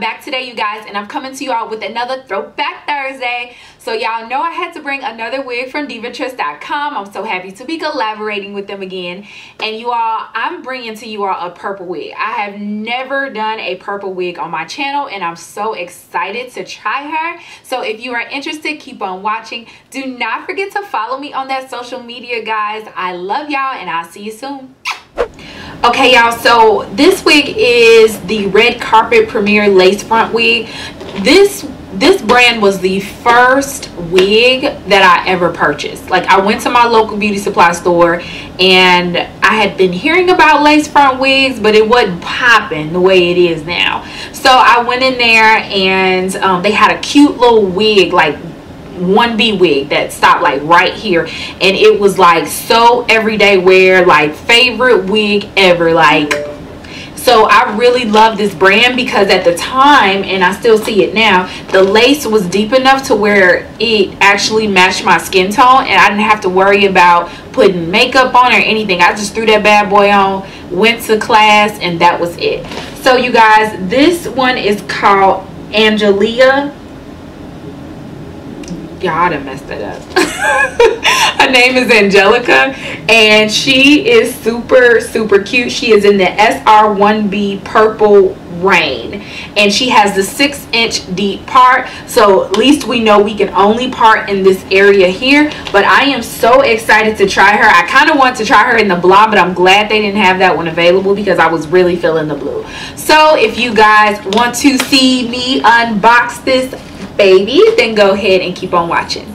back today, you guys, and I'm coming to you all with another Throwback Thursday. So y'all know I had to bring another wig from divatress.com. I'm so happy to be collaborating with them again. And you all, I'm bringing to you all a purple wig. I have never done a purple wig on my channel, and I'm so excited to try her. So if you are interested, keep on watching. Do not forget to follow me on that social media, guys. I love y'all, and I'll see you soon. Okay, y'all, so this wig is the red carpet premiere lace front wig. This brand was the first wig that I ever purchased. Like, I went to my local beauty supply store and I had been hearing about lace front wigs, but it wasn't popping the way it is now. So I went in there and they had a cute little wig, like 1B wig that stopped like right here, and it was like so everyday wear, like favorite wig ever. Like, so I really love this brand because at the time, and I still see it now, the lace was deep enough to where it actually matched my skin tone, and I didn't have to worry about putting makeup on or anything. I just threw that bad boy on, went to class, and that was it. So you guys, this one is called Angelica. Y'all, I done messed it up. Her name is Angelica, and she is super cute. She is in the SR1B Purple Rain, and she has the 6-inch deep part, so at least we know we can only part in this area here. But I am so excited to try her. I kind of want to try her in the blonde, but I'm glad they didn't have that one available because I was really feeling the blue. So if you guys want to see me unbox this baby, then go ahead and keep on watching.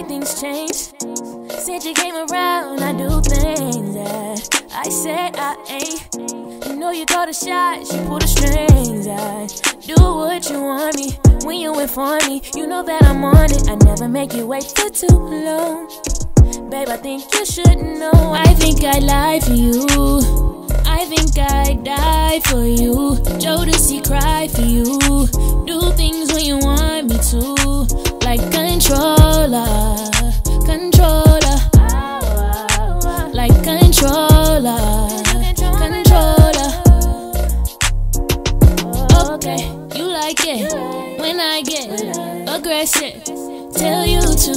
Things change since you came around. I do things that I said I ain't. You know you call the shots, you pull the strings. I do what you want me when you wait for me. You know that I'm on it. I never make you wait for too long. Babe, I think you should know. I think I lie for you. I think I die for you. Jodeci cry for you. Do things when you want me to. Like controller, controller. Like controller, controller. Okay, you like it when I get aggressive. Tell you to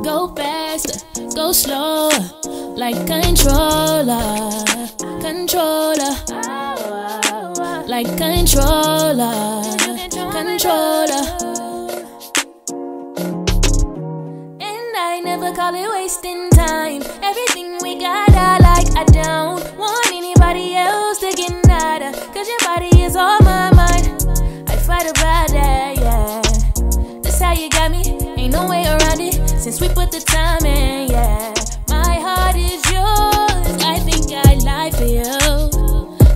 go faster, go slower. Like controller, controller. Like controller, controller. Never call it wasting time. Everything we got, I like. I don't want anybody else to get nada, cause your body is on my mind. I fight about that, yeah. That's how you got me, ain't no way around it. Since we put the time in, yeah. My heart is yours. I think I lie for you.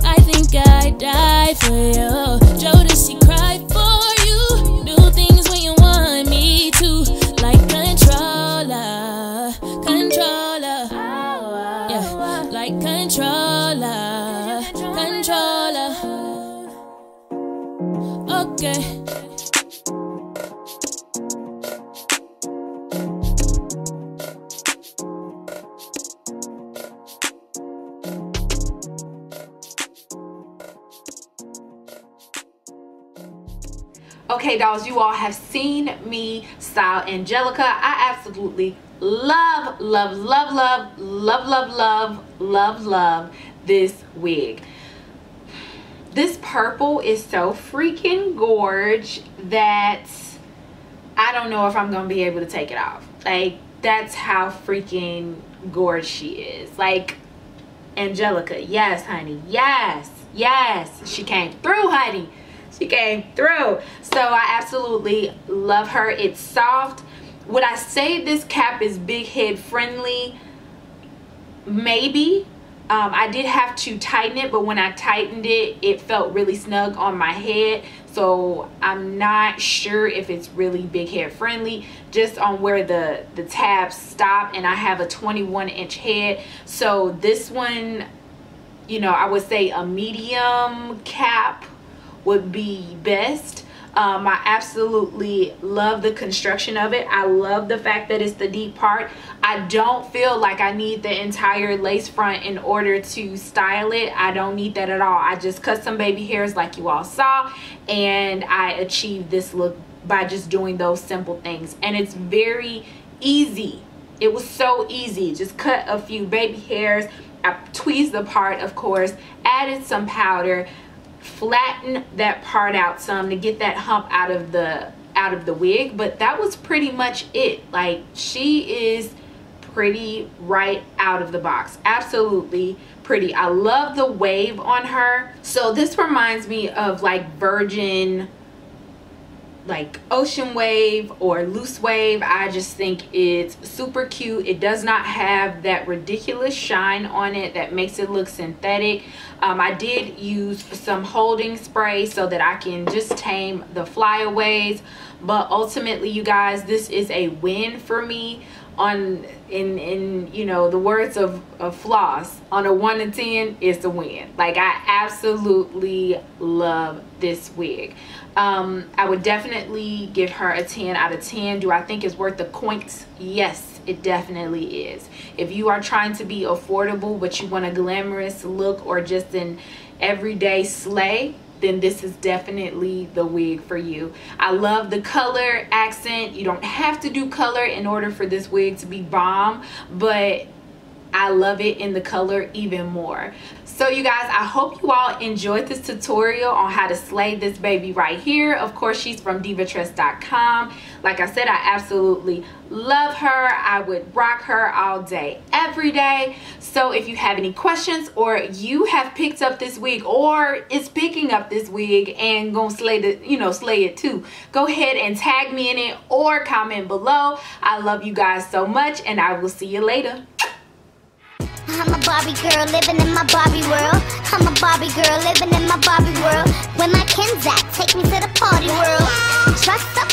I think I die for you. Jodeci cry for you. Do things when you want me to. Like controller, controller, yeah, like controller, controller. Okay. Okay, dolls, you all have seen me style Angelica. I absolutely love this wig. This purple is so freaking gorge that I don't know if I'm gonna be able to take it off. Like, that's how freaking gorge she is. Like, Angelica, yes honey, yes, she came through, honey. She came through. So I absolutely love her. It's soft. Would I say this cap is big head friendly? Maybe. I did have to tighten it, but when I tightened it, it felt really snug on my head. so I'm not sure if it's really big head friendly, just on where the tabs stop, and I have a 21-inch head. So this one, you know, I would say a medium cap would be best. I absolutely love the construction of it. I love the fact that it's the deep part. I don't feel like I need the entire lace front in order to style it. I don't need that at all. I just cut some baby hairs like you all saw, and I achieved this look by just doing those simple things. And it's very easy. It was so easy. Just cut a few baby hairs. I tweezed the part, of course, added some powder, flatten that part out some to get that hump out of the wig, but that was pretty much it. Like, she is pretty right out of the box. Absolutely pretty. I love the wave on her. So this reminds me of like virgin, like ocean wave or loose wave. I just think it's super cute. It does not have that ridiculous shine on it that makes it look synthetic. I did use some holding spray so that I can just tame the flyaways, but ultimately, you guys, this is a win for me. In you know, the words of Floss, on a 1 to 10, it's a win. Like, I absolutely love this wig. I would definitely give her a 10 out of 10. Do I think it's worth the coins? Yes, it definitely is. If you are trying to be affordable but you want a glamorous look or just an everyday slay, then this is definitely the wig for you. I love the color accent. You don't have to do color in order for this wig to be bomb, but I love it in the color even more. So you guys, I hope you all enjoyed this tutorial on how to slay this baby right here. Of course, she's from divatress.com. Like I said, I absolutely love her. I would rock her all day, every day. So if you have any questions, or you have picked up this wig or is picking up this wig and gonna slay it too, go ahead and tag me in it or comment below. I love you guys so much, and I will see you later. I'm a Barbie girl living in my Barbie world. I'm a Barbie girl living in my Barbie world. When my Ken's at, take me to the party world. Dress up